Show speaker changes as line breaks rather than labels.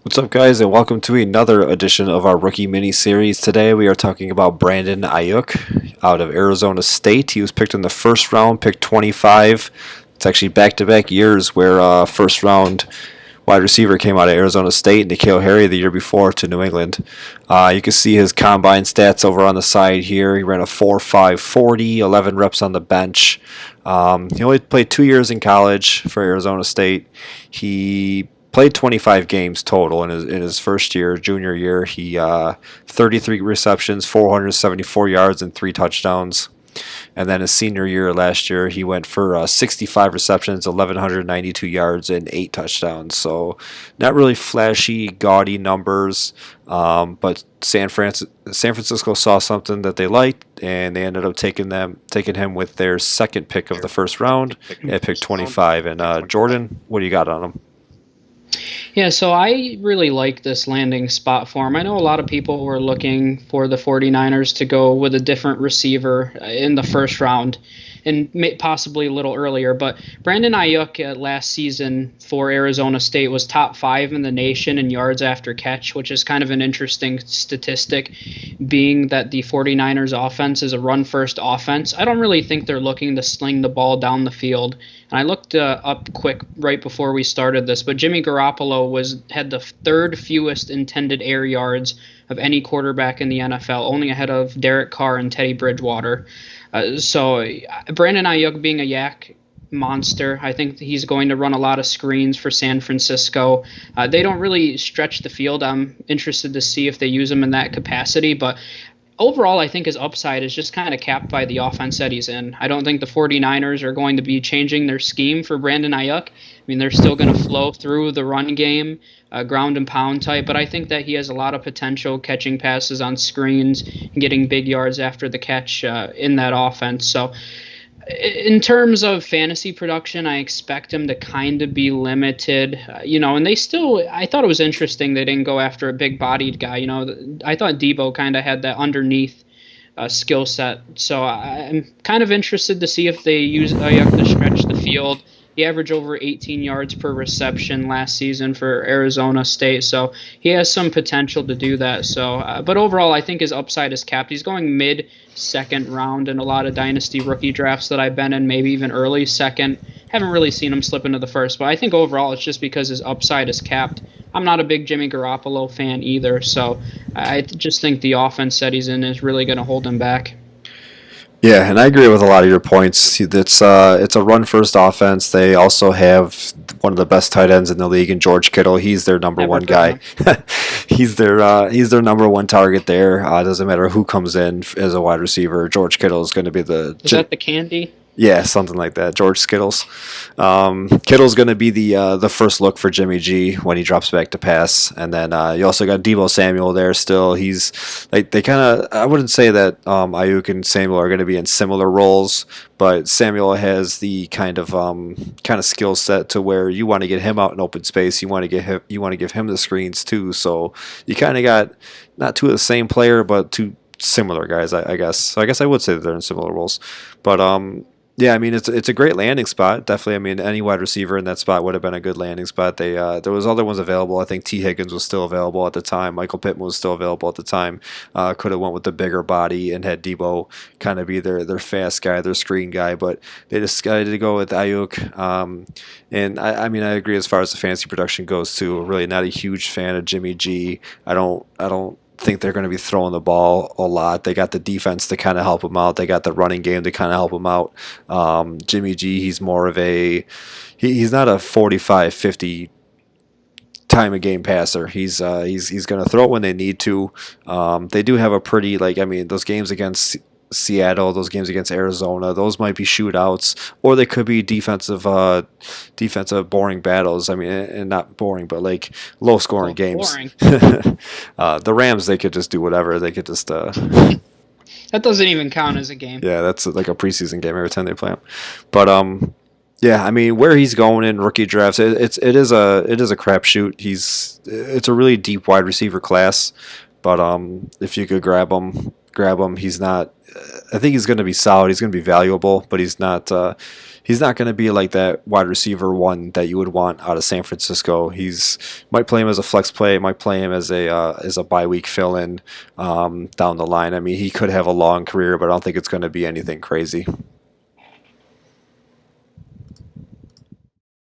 What's up, guys, and welcome to another edition of our rookie mini series. Today, we are talking about Brandon Aiyuk out of Arizona State. He was picked in the first round, picked 25. It's actually back-to-back years where first round wide receiver came out of Arizona State, N'Keal Harry the year before to New England. You can see his combine stats over on the side here. He ran a 4.5 40, 11 reps on the bench. He only played 2 years in college for Arizona State. He played 25 games total in his first year, junior year. He 33 receptions, 474 yards, and 3 touchdowns. And then his senior year last year, he went for 65 receptions, 1,192 yards, and 8 touchdowns. So not really flashy, gaudy numbers, but San Francisco saw something that they liked, and they ended up taking him with their second pick of the first round at pick 25. And Jordan, what do you got on him?
Yeah, so I really like this landing spot for him. I know a lot of people were looking for the 49ers to go with a different receiver in the first round and possibly a little earlier. But Brandon Aiyuk last season for Arizona State was top 5 in the nation in yards after catch, which is kind of an interesting statistic, being that the 49ers offense is a run-first offense. I don't really think they're looking to sling the ball down the field. And I looked up quick right before we started this, but Jimmy Garoppolo had the third fewest intended air yards of any quarterback in the NFL, only ahead of Derek Carr and Teddy Bridgewater. So Brandon Aiyuk being a yak monster, I think he's going to run a lot of screens for San Francisco. They don't really stretch the field. I'm interested to see if they use him in that capacity, but overall, I think his upside is just kind of capped by the offense that he's in. I don't think the 49ers are going to be changing their scheme for Brandon Aiyuk. I mean, they're still going to flow through the run game, ground and pound type, but I think that he has a lot of potential catching passes on screens and getting big yards after the catch in that offense. So in terms of fantasy production, I expect him to kind of be limited, and I thought it was interesting they didn't go after a big bodied guy. I thought Debo kind of had that underneath skill set. So I'm kind of interested to see if they use Aiyuk to stretch the field. He averaged over 18 yards per reception last season for Arizona State, so he has some potential to do that. So, but overall, I think his upside is capped. He's going mid-second round in a lot of dynasty rookie drafts that I've been in, maybe even early second. Haven't really seen him slip into the first, but I think overall it's just because his upside is capped. I'm not a big Jimmy Garoppolo fan either, so I just think the offense that he's in is really going to hold him back.
Yeah, and I agree with a lot of your points. It's a run first offense. They also have one of the best tight ends in the league in George Kittle. He's their number
Never
one
heard of
guy.
him.
He's their number one target there. Doesn't matter who comes in as a wide receiver. George Kittle is going to be
Is that the candy?
yeah, something like that. George Skittles. Kittle's going to be the first look for Jimmy G when he drops back to pass, and then you also got Debo Samuel there. Still, he's like they kind of. I wouldn't say that Ayuk and Samuel are going to be in similar roles, but Samuel has the kind of skill set to where you want to get him out in open space. You want to give him the screens too. So you kind of got not two of the same player, but two similar guys, I guess. So I guess I would say that they're in similar roles, but yeah, I mean it's a great landing spot. Definitely, I mean any wide receiver in that spot would have been a good landing spot. There was other ones available. I think T Higgins was still available at the time. Michael Pittman was still available at the time. Could have went with the bigger body and had Debo kind of be their fast guy, their screen guy, but they decided to go with Ayuk. And I mean I agree as far as the fantasy production goes too. Really not a huge fan of Jimmy G. I don't think they're going to be throwing the ball a lot. They got the defense to kind of help them out. They got the running game to kind of help them out. Jimmy G, he's more of he's not a 45, 50 time a game passer. He's going to throw it when they need to. They do have a pretty I mean those games against Seattle, those games against Arizona, those might be shootouts, or they could be defensive boring battles. I mean, and not boring, but like low scoring
So
games.
boring.
The Rams, they could just do whatever. They could just
That doesn't even count as a game.
yeah, that's like a preseason game every time they play them. But yeah, I mean, where he's going in rookie drafts, it is a crapshoot. It's a really deep wide receiver class, but if you could grab him. He's not. I think he's going to be solid. He's going to be valuable, but he's not. he's not going to be like that wide receiver one that you would want out of San Francisco. He's might play him as a flex play, might play him as a bye week fill in down the line. I mean, he could have a long career, but I don't think it's going to be anything crazy.